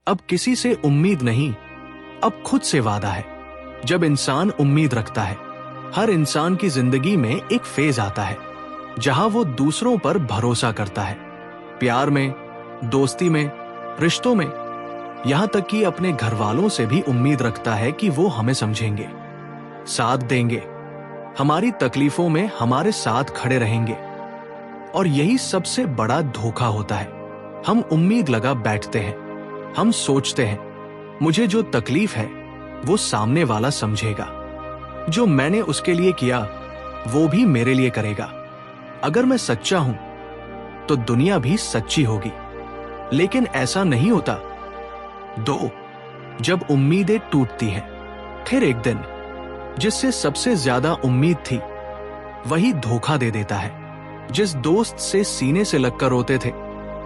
अब किसी से उम्मीद नहीं, अब खुद से वादा है। जब इंसान उम्मीद रखता है, हर इंसान की जिंदगी में एक फेज आता है जहां वो दूसरों पर भरोसा करता है। प्यार में, दोस्ती में, रिश्तों में, यहां तक कि अपने घर वालों से भी उम्मीद रखता है कि वो हमें समझेंगे, साथ देंगे, हमारी तकलीफों में हमारे साथ खड़े रहेंगे। और यही सबसे बड़ा धोखा होता है। हम उम्मीद लगा बैठते हैं, हम सोचते हैं मुझे जो तकलीफ है वो सामने वाला समझेगा, जो मैंने उसके लिए किया वो भी मेरे लिए करेगा। अगर मैं सच्चा हूं तो दुनिया भी सच्ची होगी। लेकिन ऐसा नहीं होता। 2, जब उम्मीदें टूटती हैं, फिर एक दिन जिससे सबसे ज्यादा उम्मीद थी वही धोखा दे देता है। जिस दोस्त से सीने से लगकर रोते थे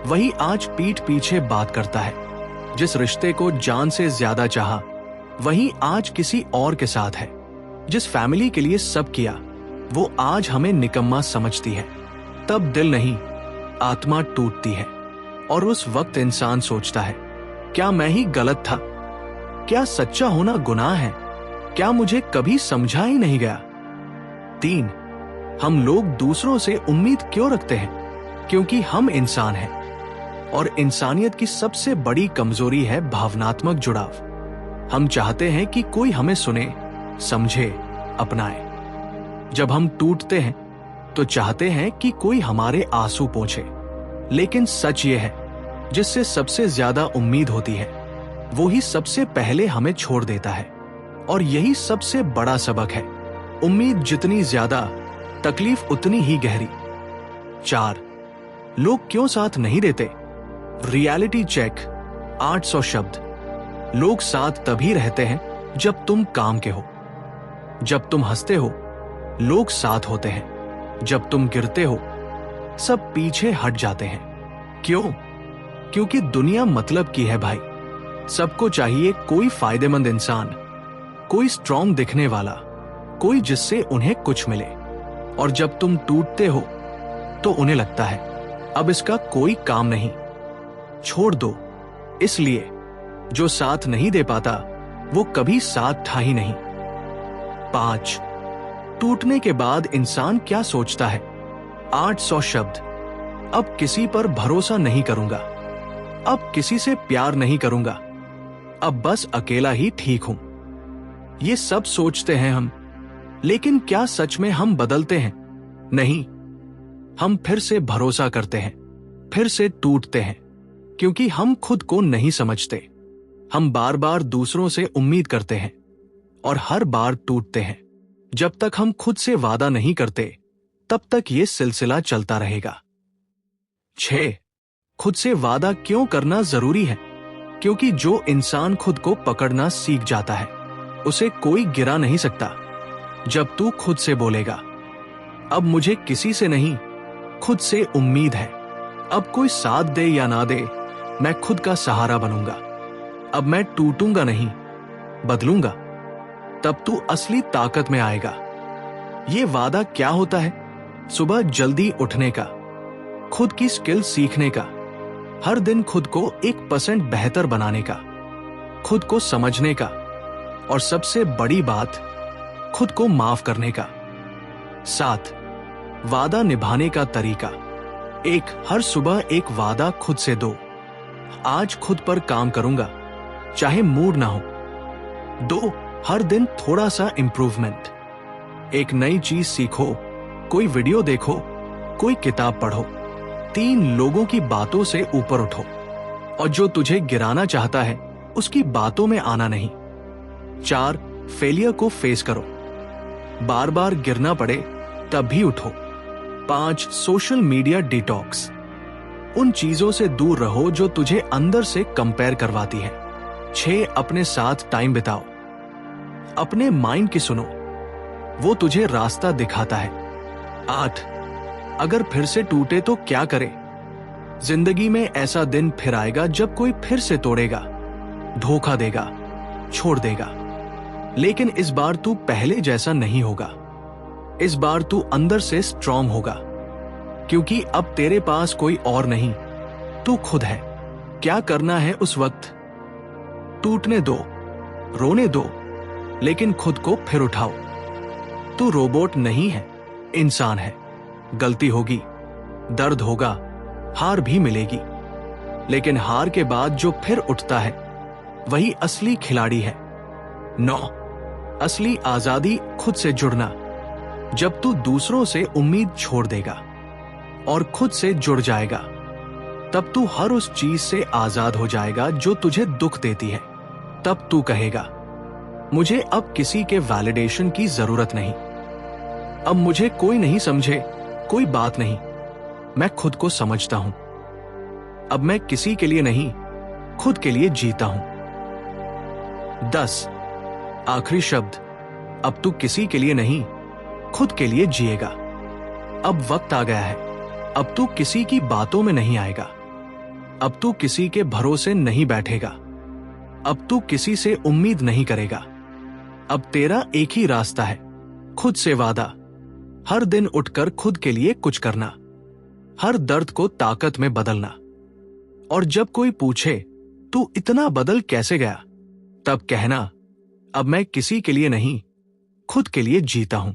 वही आज पीठ पीछे बात करता है। जिस रिश्ते को जान से ज्यादा चाहा वही आज किसी और के साथ है। जिस फैमिली के लिए सब किया वो आज हमें निकम्मा समझती है। तब दिल नहीं, आत्मा टूटती है और उस वक्त इंसान सोचता है, क्या मैं ही गलत था? क्या सच्चा होना गुनाह है? क्या मुझे कभी समझा ही नहीं गया? 3, हम लोग दूसरों से उम्मीद क्यों रखते हैं? क्योंकि हम इंसान हैं और इंसानियत की सबसे बड़ी कमजोरी है भावनात्मक जुड़ाव। हम चाहते हैं कि कोई हमें सुने, समझे, अपनाए। जब हम टूटते हैं तो चाहते हैं कि कोई हमारे आंसू पोंछे। लेकिन सच ये है, जिससे सबसे ज्यादा उम्मीद होती है वो ही सबसे पहले हमें छोड़ देता है। और यही सबसे बड़ा सबक है, उम्मीद जितनी ज्यादा तकलीफ उतनी ही गहरी। 4, लोग क्यों साथ नहीं देते? रियलिटी चेक 800 शब्द। लोग साथ तभी रहते हैं जब तुम काम के हो। जब तुम हंसते हो लोग साथ होते हैं, जब तुम गिरते हो सब पीछे हट जाते हैं। क्यों? क्योंकि दुनिया मतलब की है भाई। सबको चाहिए कोई फायदेमंद इंसान, कोई स्ट्रांग दिखने वाला, कोई जिससे उन्हें कुछ मिले। और जब तुम टूटते हो तो उन्हें लगता है अब इसका कोई काम नहीं, छोड़ दो। इसलिए जो साथ नहीं दे पाता वो कभी साथ था ही नहीं। 5, टूटने के बाद इंसान क्या सोचता है? 800 शब्द। अब किसी पर भरोसा नहीं करूंगा, अब किसी से प्यार नहीं करूंगा, अब बस अकेला ही ठीक हूं। ये सब सोचते हैं हम, लेकिन क्या सच में हम बदलते हैं? नहीं। हम फिर से भरोसा करते हैं, फिर से टूटते हैं, क्योंकि हम खुद को नहीं समझते। हम बार बार दूसरों से उम्मीद करते हैं और हर बार टूटते हैं। जब तक हम खुद से वादा नहीं करते तब तक ये सिलसिला चलता रहेगा। 6, खुद से वादा क्यों करना जरूरी है? क्योंकि जो इंसान खुद को पकड़ना सीख जाता है उसे कोई गिरा नहीं सकता। जब तू खुद से बोलेगा, अब मुझे किसी से नहीं, खुद से उम्मीद है, अब कोई साथ दे या ना दे, मैं खुद का सहारा बनूंगा, अब मैं टूटूंगा नहीं, बदलूंगा, तब तू असली ताकत में आएगा। ये वादा क्या होता है? सुबह जल्दी उठने का, खुद की स्किल सीखने का, हर दिन खुद को 1% बेहतर बनाने का, खुद को समझने का, और सबसे बड़ी बात, खुद को माफ करने का। 7, वादा निभाने का तरीका। 1, हर सुबह एक वादा खुद से दो। आज खुद पर काम करूंगा, चाहे मूड ना हो। 2, हर दिन थोड़ा सा इंप्रूवमेंट। एक नई चीज सीखो, कोई वीडियो देखो, कोई किताब पढ़ो। 3, लोगों की बातों से ऊपर उठो और जो तुझे गिराना चाहता है उसकी बातों में आना नहीं। 4, फेलियर को फेस करो, बार बार गिरना पड़े तब भी उठो। 5, सोशल मीडिया डिटॉक्स। उन चीजों से दूर रहो जो तुझे अंदर से कंपेयर करवाती है। 6, अपने साथ टाइम बिताओ, अपने माइंड की सुनो, वो तुझे रास्ता दिखाता है। 8, अगर फिर से टूटे तो क्या करे? जिंदगी में ऐसा दिन फिर आएगा जब कोई फिर से तोड़ेगा, धोखा देगा, छोड़ देगा। लेकिन इस बार तू पहले जैसा नहीं होगा। इस बार तू अंदर से स्ट्रांग होगा, क्योंकि अब तेरे पास कोई और नहीं, तू खुद है। क्या करना है उस वक्त? टूटने दो, रोने दो, लेकिन खुद को फिर उठाओ। तू रोबोट नहीं है, इंसान है। गलती होगी, दर्द होगा, हार भी मिलेगी, लेकिन हार के बाद जो फिर उठता है वही असली खिलाड़ी है। 9, असली आजादी खुद से जुड़ना। जब तू दूसरों से उम्मीद छोड़ देगा और खुद से जुड़ जाएगा, तब तू हर उस चीज से आजाद हो जाएगा जो तुझे दुख देती है। तब तू कहेगा, मुझे अब किसी के वैलिडेशन की जरूरत नहीं, अब मुझे कोई नहीं समझे, कोई बात नहीं, मैं खुद को समझता हूं। अब मैं किसी के लिए नहीं, खुद के लिए जीता हूं। 10, आखिरी शब्द। अब तू किसी के लिए नहीं, खुद के लिए जिएगा। अब वक्त आ गया है, अब तू किसी की बातों में नहीं आएगा, अब तू किसी के भरोसे नहीं बैठेगा, अब तू किसी से उम्मीद नहीं करेगा। अब तेरा एक ही रास्ता है, खुद से वादा। हर दिन उठकर खुद के लिए कुछ करना, हर दर्द को ताकत में बदलना। और जब कोई पूछे तू इतना बदल कैसे गया, तब कहना, अब मैं किसी के लिए नहीं, खुद के लिए जीता हूं।